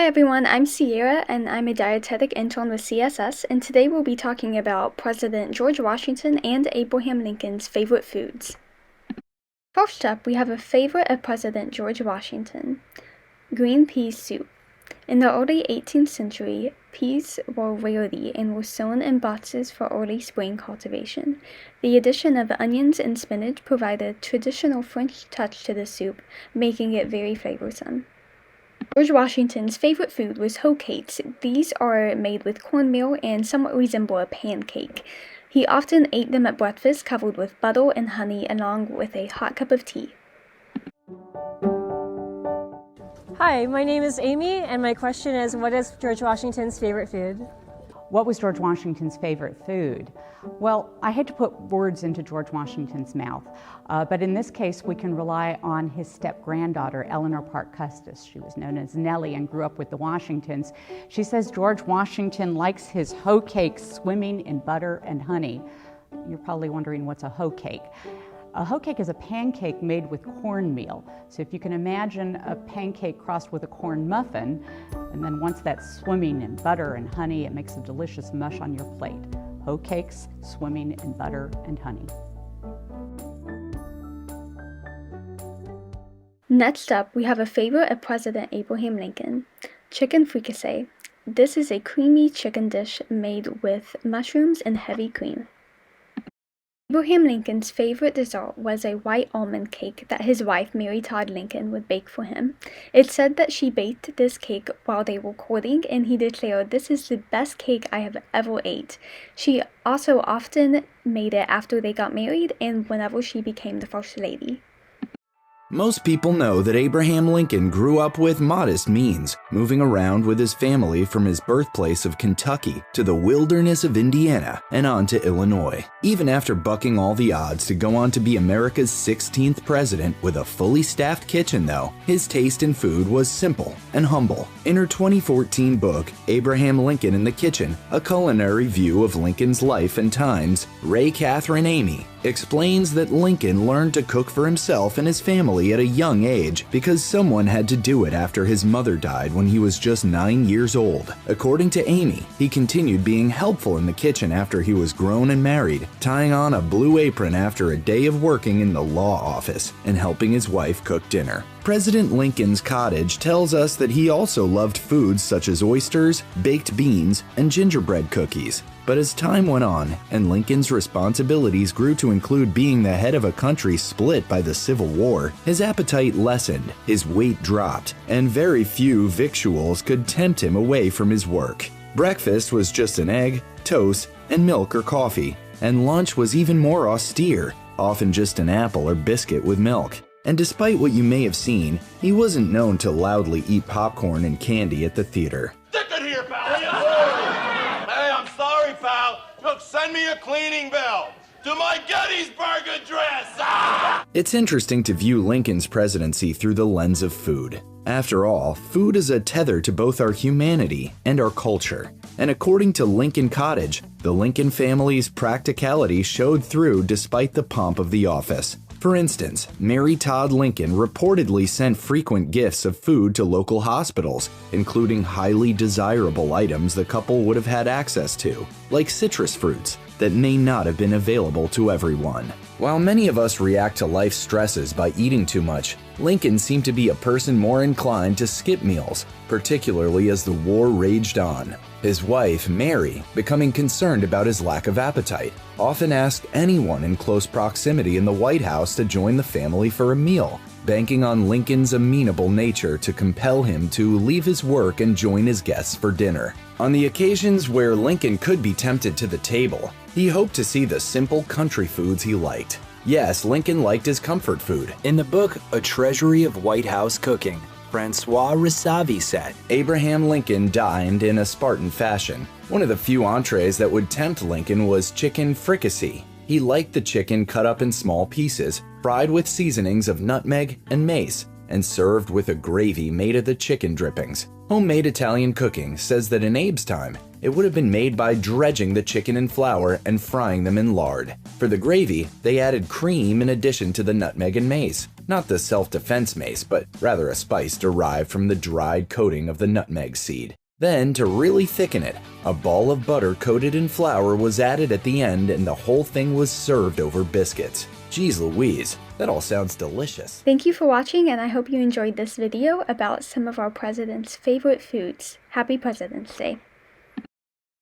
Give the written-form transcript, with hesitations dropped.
Hi everyone, I'm Ciara and I'm a dietetic intern with CSS, and today we'll be talking about President George Washington and Abraham Lincoln's favorite foods. First up, we have a favorite of President George Washington, green pea soup. In the early 18th century, peas were a rarity and were sown in boxes for early spring cultivation. The addition of onions and spinach provided a traditional French touch to the soup, making it very flavorsome. George Washington's favorite food was hoe cakes. These are made with cornmeal and somewhat resemble a pancake. He often ate them at breakfast, covered with butter and honey, along with a hot cup of tea. Hi, my name is Amy, and my question is, what is George Washington's favorite food? What was George Washington's favorite food? Well, I had to put words into George Washington's mouth, but in this case we can rely on his step-granddaughter, Eleanor Parke Custis. She was known as Nellie and grew up with the Washingtons. She says George Washington likes his hoe cake swimming in butter and honey. You're probably wondering what's a hoe cake. A hoe cake is a pancake made with cornmeal. So if you can imagine a pancake crossed with a corn muffin, and then once that's swimming in butter and honey, it makes a delicious mush on your plate. Hoe cakes swimming in butter and honey. Next up, we have a favorite of President Abraham Lincoln, chicken fricassee. This is a creamy chicken dish made with mushrooms and heavy cream. Abraham Lincoln's favorite dessert was a white almond cake that his wife, Mary Todd Lincoln, would bake for him. It's said that she baked this cake while they were courting, and he declared, "This is the best cake I have ever ate." She also often made it after they got married and whenever she became the First Lady. Most people know that Abraham Lincoln grew up with modest means, moving around with his family from his birthplace of Kentucky to the wilderness of Indiana and on to Illinois. Even after bucking all the odds to go on to be America's 16th president with a fully staffed kitchen though, his taste in food was simple and humble. In her 2014 book, Abraham Lincoln in the Kitchen, a culinary view of Lincoln's life and times, Ray Catherine Amy explains that Lincoln learned to cook for himself and his family at a young age because someone had to do it after his mother died when he was just 9 years old. According to Amy, he continued being helpful in the kitchen after he was grown and married, tying on a blue apron after a day of working in the law office and helping his wife cook dinner. President Lincoln's cottage tells us that he also loved foods such as oysters, baked beans, and gingerbread cookies. But as time went on, and Lincoln's responsibilities grew to include being the head of a country split by the Civil War, his appetite lessened, his weight dropped, and very few victuals could tempt him away from his work. Breakfast was just an egg, toast, and milk or coffee, and lunch was even more austere, often just an apple or biscuit with milk. And despite what you may have seen, he wasn't known to loudly eat popcorn and candy at the theater. Stick it here, pal! Hey, I'm sorry, pal. Look, send me a cleaning bill to my Gettysburg address! Ah! It's interesting to view Lincoln's presidency through the lens of food. After all, food is a tether to both our humanity and our culture. And according to Lincoln Cottage, the Lincoln family's practicality showed through despite the pomp of the office. For instance, Mary Todd Lincoln reportedly sent frequent gifts of food to local hospitals, including highly desirable items the couple would have had access to, like citrus fruits that may not have been available to everyone. While many of us react to life's stresses by eating too much, Lincoln seemed to be a person more inclined to skip meals, particularly as the war raged on. His wife, Mary, becoming concerned about his lack of appetite, often asked anyone in close proximity in the White House to join the family for a meal, banking on Lincoln's amenable nature to compel him to leave his work and join his guests for dinner. On the occasions where Lincoln could be tempted to the table, he hoped to see the simple country foods he liked. Yes, Lincoln liked his comfort food. In the book, A Treasury of White House Cooking, Francois Risavi said, Abraham Lincoln dined in a Spartan fashion. One of the few entrees that would tempt Lincoln was chicken fricassee. He liked the chicken cut up in small pieces, fried with seasonings of nutmeg and mace, and served with a gravy made of the chicken drippings. Homemade Italian cooking says that in Abe's time, it would have been made by dredging the chicken in flour and frying them in lard. For the gravy, they added cream in addition to the nutmeg and mace. Not the self-defense mace, but rather a spice derived from the dried coating of the nutmeg seed. Then, to really thicken it, a ball of butter coated in flour was added at the end and the whole thing was served over biscuits. Geez Louise, that all sounds delicious. Thank you for watching, and I hope you enjoyed this video about some of our president's favorite foods. Happy President's Day.